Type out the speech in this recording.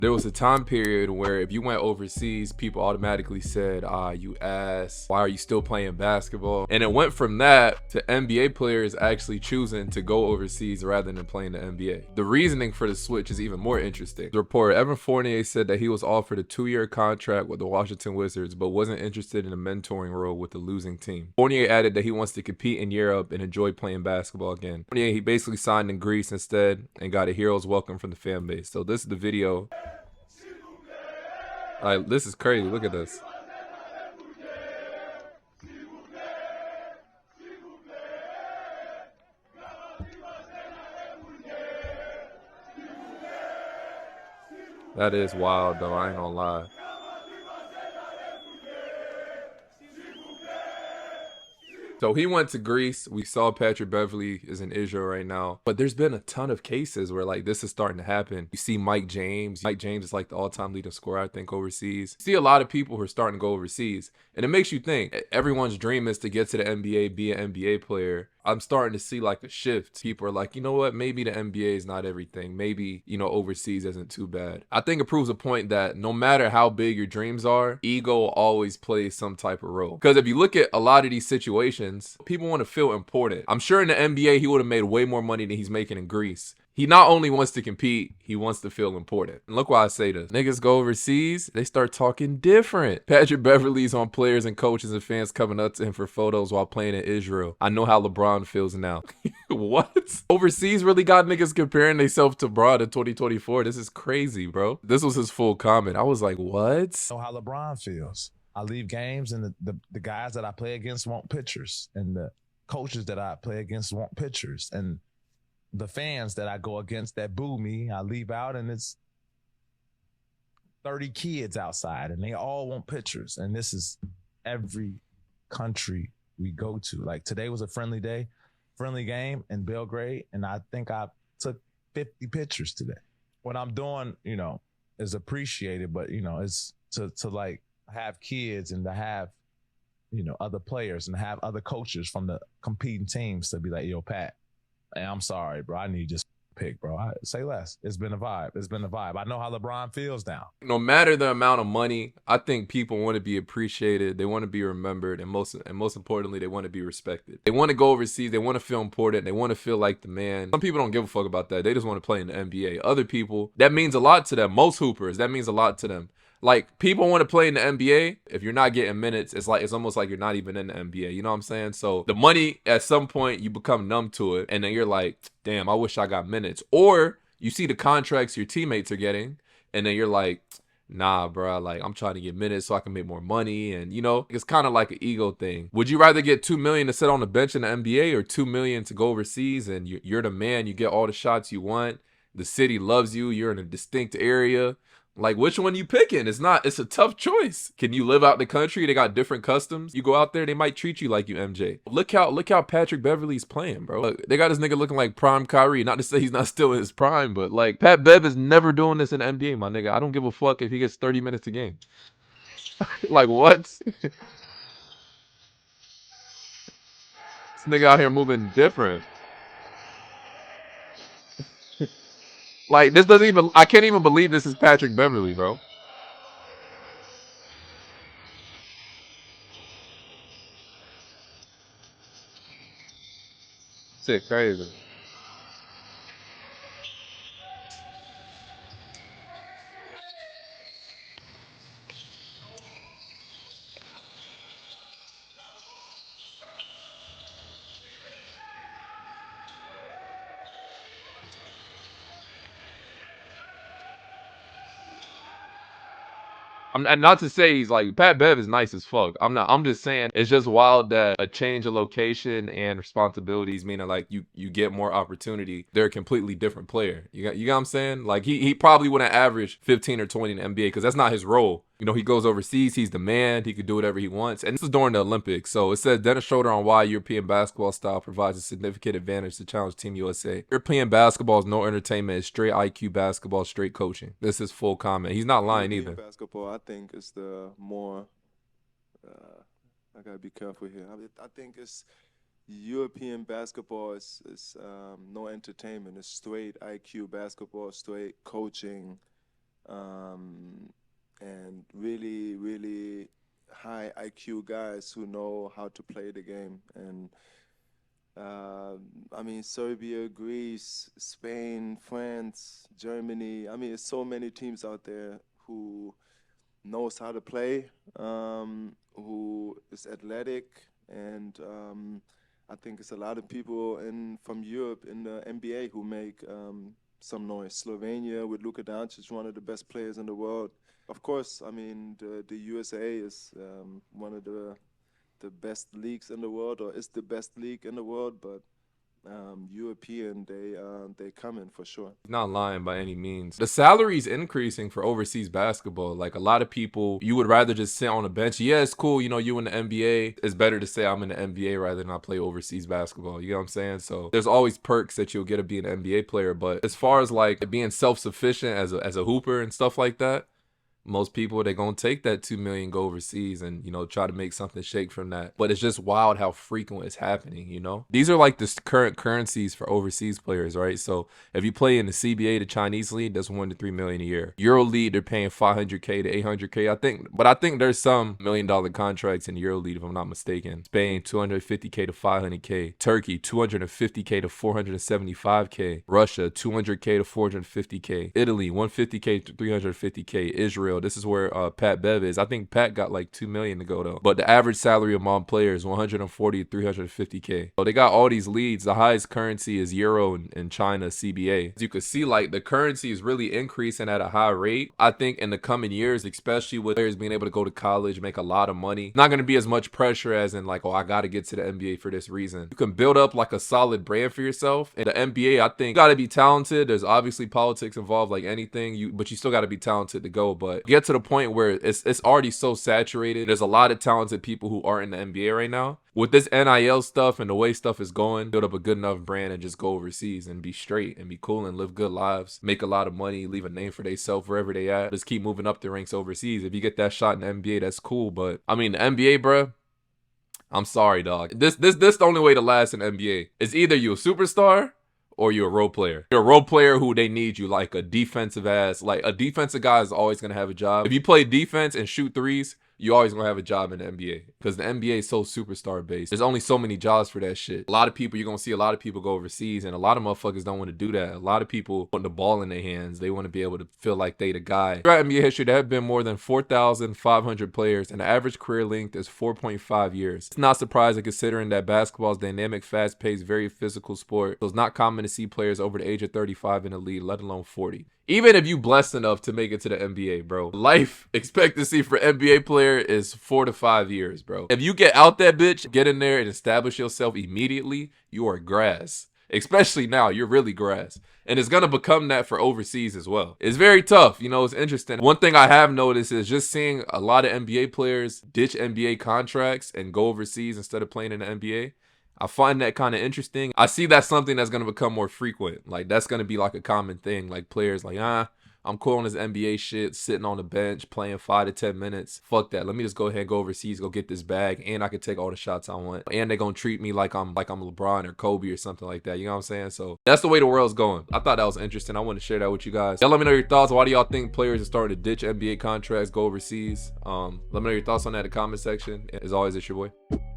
There was a time period where if you went overseas, people automatically said, you ass, why are you still playing basketball? And it went from that to NBA players actually choosing to go overseas rather than playing the NBA. The reasoning for the switch is even more interesting. The reporter Evan Fournier said that he was offered a 2-year contract with the Washington Wizards, but wasn't interested in a mentoring role with the losing team. Fournier added that he wants to compete in Europe and enjoy playing basketball again. Fournier, he basically signed in Greece instead and got a hero's welcome from the fan base. So this is the video. This is crazy. Look at this. That is wild, though. I ain't gonna lie. So he went to Greece. We saw Patrick Beverley is in Israel right now. But there's been a ton of cases where like this is starting to happen. You see Mike James. Mike James is like the all-time leading scorer, I think, overseas. You see a lot of people who are starting to go overseas. And it makes you think everyone's dream is to get to the NBA, be an NBA player. I'm starting to see like a shift. People are like, you know what? Maybe the NBA is not everything. Maybe, overseas isn't too bad. I think it proves a point that no matter how big your dreams are, ego always plays some type of role. Because if you look at a lot of these situations, people want to feel important. I'm sure in the NBA, he would have made way more money than he's making in Greece. He not only wants to compete, he wants to feel important. And look why I say this. Niggas go overseas, they start talking different. Patrick Beverley's on players and coaches and fans coming up to him for photos while playing in Israel. I know how LeBron feels now. What? Overseas really got niggas comparing themselves to Bron in 2024. This is crazy, bro. This was his full comment. I was like, what? Know how LeBron feels. I leave games and the guys that I play against want pictures, and the coaches that I play against want pictures, and the fans that I go against that boo me, I leave out and it's 30 kids outside and they all want pictures. And this is every country we go to. Like today was a friendly game in Belgrade, and I think I took 50 pictures today. What I'm doing, is appreciated, but it's to like have kids and to have, other players and have other coaches from the competing teams to be like, yo, Pat, hey, I'm sorry, bro. I need just pick, bro. Say less. It's been a vibe. I know how LeBron feels now. No matter the amount of money, I think people want to be appreciated. They want to be remembered, and most importantly, they want to be respected. They want to go overseas. They want to feel important. They want to feel like the man. Some people don't give a fuck about that. They just want to play in the NBA. Other people, that means a lot to them. Most hoopers, that means a lot to them. Like, people want to play in the NBA. If you're not getting minutes, it's almost like you're not even in the NBA. You know what I'm saying? So the money, at some point, you become numb to it. And then you're like, damn, I wish I got minutes. Or you see the contracts your teammates are getting. And then you're like, nah, bro, like, I'm trying to get minutes so I can make more money. And, it's kind of like an ego thing. Would you rather get $2 million to sit on the bench in the NBA or $2 million to go overseas and you're the man, you get all the shots you want, the city loves you, you're in a distinct area? Like, which one you picking? It's a tough choice. Can you live out the country? They got different customs. You go out there, they might treat you like you MJ. Look how Patrick Beverley's playing, bro. Look, they got this nigga looking like prime Kyrie. Not to say he's not still in his prime, but like, Pat Bev is never doing this in the NBA, my nigga. I don't give a fuck if he gets 30 minutes a game. Like, what? This nigga out here moving different. Like, I can't even believe this is Patrick Beverley, bro. Shit crazy. And not to say he's like, Pat Bev is nice as fuck. I'm just saying it's just wild that a change of location and responsibilities, meaning like you get more opportunity. They're a completely different player. You got what I'm saying? Like he probably wouldn't average 15 or 20 in the NBA because that's not his role. He goes overseas, he's the man, he could do whatever he wants. And this is during the Olympics. So it says Dennis Schroeder on why European basketball style provides a significant advantage to challenge Team USA. European basketball is no entertainment, it's straight IQ basketball, straight coaching. This is full comment. He's not lying either. Basketball, I think, is the more, I gotta be careful here. I think it's European basketball is no entertainment. It's straight IQ basketball, straight coaching. and really, really high IQ guys who know how to play the game. And I mean, Serbia, Greece, Spain, France, Germany. I mean, there's so many teams out there who knows how to play, who is athletic, and I think it's a lot of people from Europe in the NBA who make some noise. Slovenia with Luka Doncic, one of the best players in the world. Of course, I mean the USA is one of the best leagues in the world, or is the best league in the world, but European, they come in for sure. Not lying by any means. The salary's increasing for overseas basketball. Like, a lot of people, you would rather just sit on a bench. Yeah, it's cool, you know, you in the NBA. It's better to say I'm in the NBA rather than I play overseas basketball. You know what I'm saying? So there's always perks that you'll get of being an NBA player. But as far as like being self-sufficient as a hooper and stuff like that, most people, they're gonna take that 2 million, go overseas and, you know, try to make something shake from that. But it's just wild how frequent it's happening, you know. These are like the current currencies for overseas players, right? So if you play in the CBA, the Chinese league, that's 1 to 3 million a year. Euro league, they're paying 500K to 800K, I think. But I think there's some $1 million contracts in the Euro league, if I'm not mistaken. Spain, 250K to 500K. Turkey, 250K to 475K. Russia, 200K to 450K. Italy, 150K to 350K. Israel, this is where Pat Bev is. I think Pat got like 2 million to go though. But the average salary among players, 140 to 350K. So they got all these leads. The highest currency is Euro and China CBA. As you can see, like, the currency is really increasing at a high rate. I think in the coming years, especially with players being able to go to college, make a lot of money, not going to be as much pressure as in like, oh, I got to get to the NBA for this reason. You can build up like a solid brand for yourself. In the NBA, I think you got to be talented. There's obviously politics involved like anything, but you still got to be talented to go. But get to the point where it's already so saturated. There's a lot of talented people who are in the NBA right now. With this NIL stuff and the way stuff is going, build up a good enough brand and just go overseas and be straight and be cool and live good lives, make a lot of money, leave a name for themselves wherever they at. Just keep moving up the ranks overseas. If you get that shot in the NBA, that's cool. But I mean, the NBA, bruh, I'm sorry, dog. This the only way to last in the NBA. It's either you a superstar or you're a role player. You're a role player who they need you, like a defensive ass. Like, a defensive guy is always going to have a job. If you play defense and shoot threes, you always going to have a job in the NBA because the NBA is so superstar based. There's only so many jobs for that shit. A lot of people, you're going to see a lot of people go overseas, and a lot of motherfuckers don't want to do that. A lot of people want the ball in their hands. They want to be able to feel like they the guy. Throughout NBA history, there have been more than 4,500 players, and the average career length is 4.5 years. It's not surprising considering that basketball is a dynamic, fast-paced, very physical sport. So it's not common to see players over the age of 35 in the league, let alone 40. Even if you blessed enough to make it to the NBA, bro, life expectancy for NBA player is 4 to 5 years, bro. If you get out that bitch, get in there and establish yourself immediately, you are grass. Especially now, you're really grass. And it's going to become that for overseas as well. It's very tough. You know, it's interesting. One thing I have noticed is just seeing a lot of NBA players ditch NBA contracts and go overseas instead of playing in the NBA. I find that kind of interesting. I see that's something that's going to become more frequent. Like, that's going to be like a common thing. Like, players like, I'm cool on this NBA shit, sitting on the bench, playing 5 to 10 minutes. Fuck that. Let me just go ahead and go overseas, go get this bag, and I can take all the shots I want. And they're going to treat me like I'm LeBron or Kobe or something like that. You know what I'm saying? So that's the way the world's going. I thought that was interesting. I want to share that with you guys. Y'all let me know your thoughts. Why do y'all think players are starting to ditch NBA contracts, go overseas? Let me know your thoughts on that in the comment section. As always, it's your boy.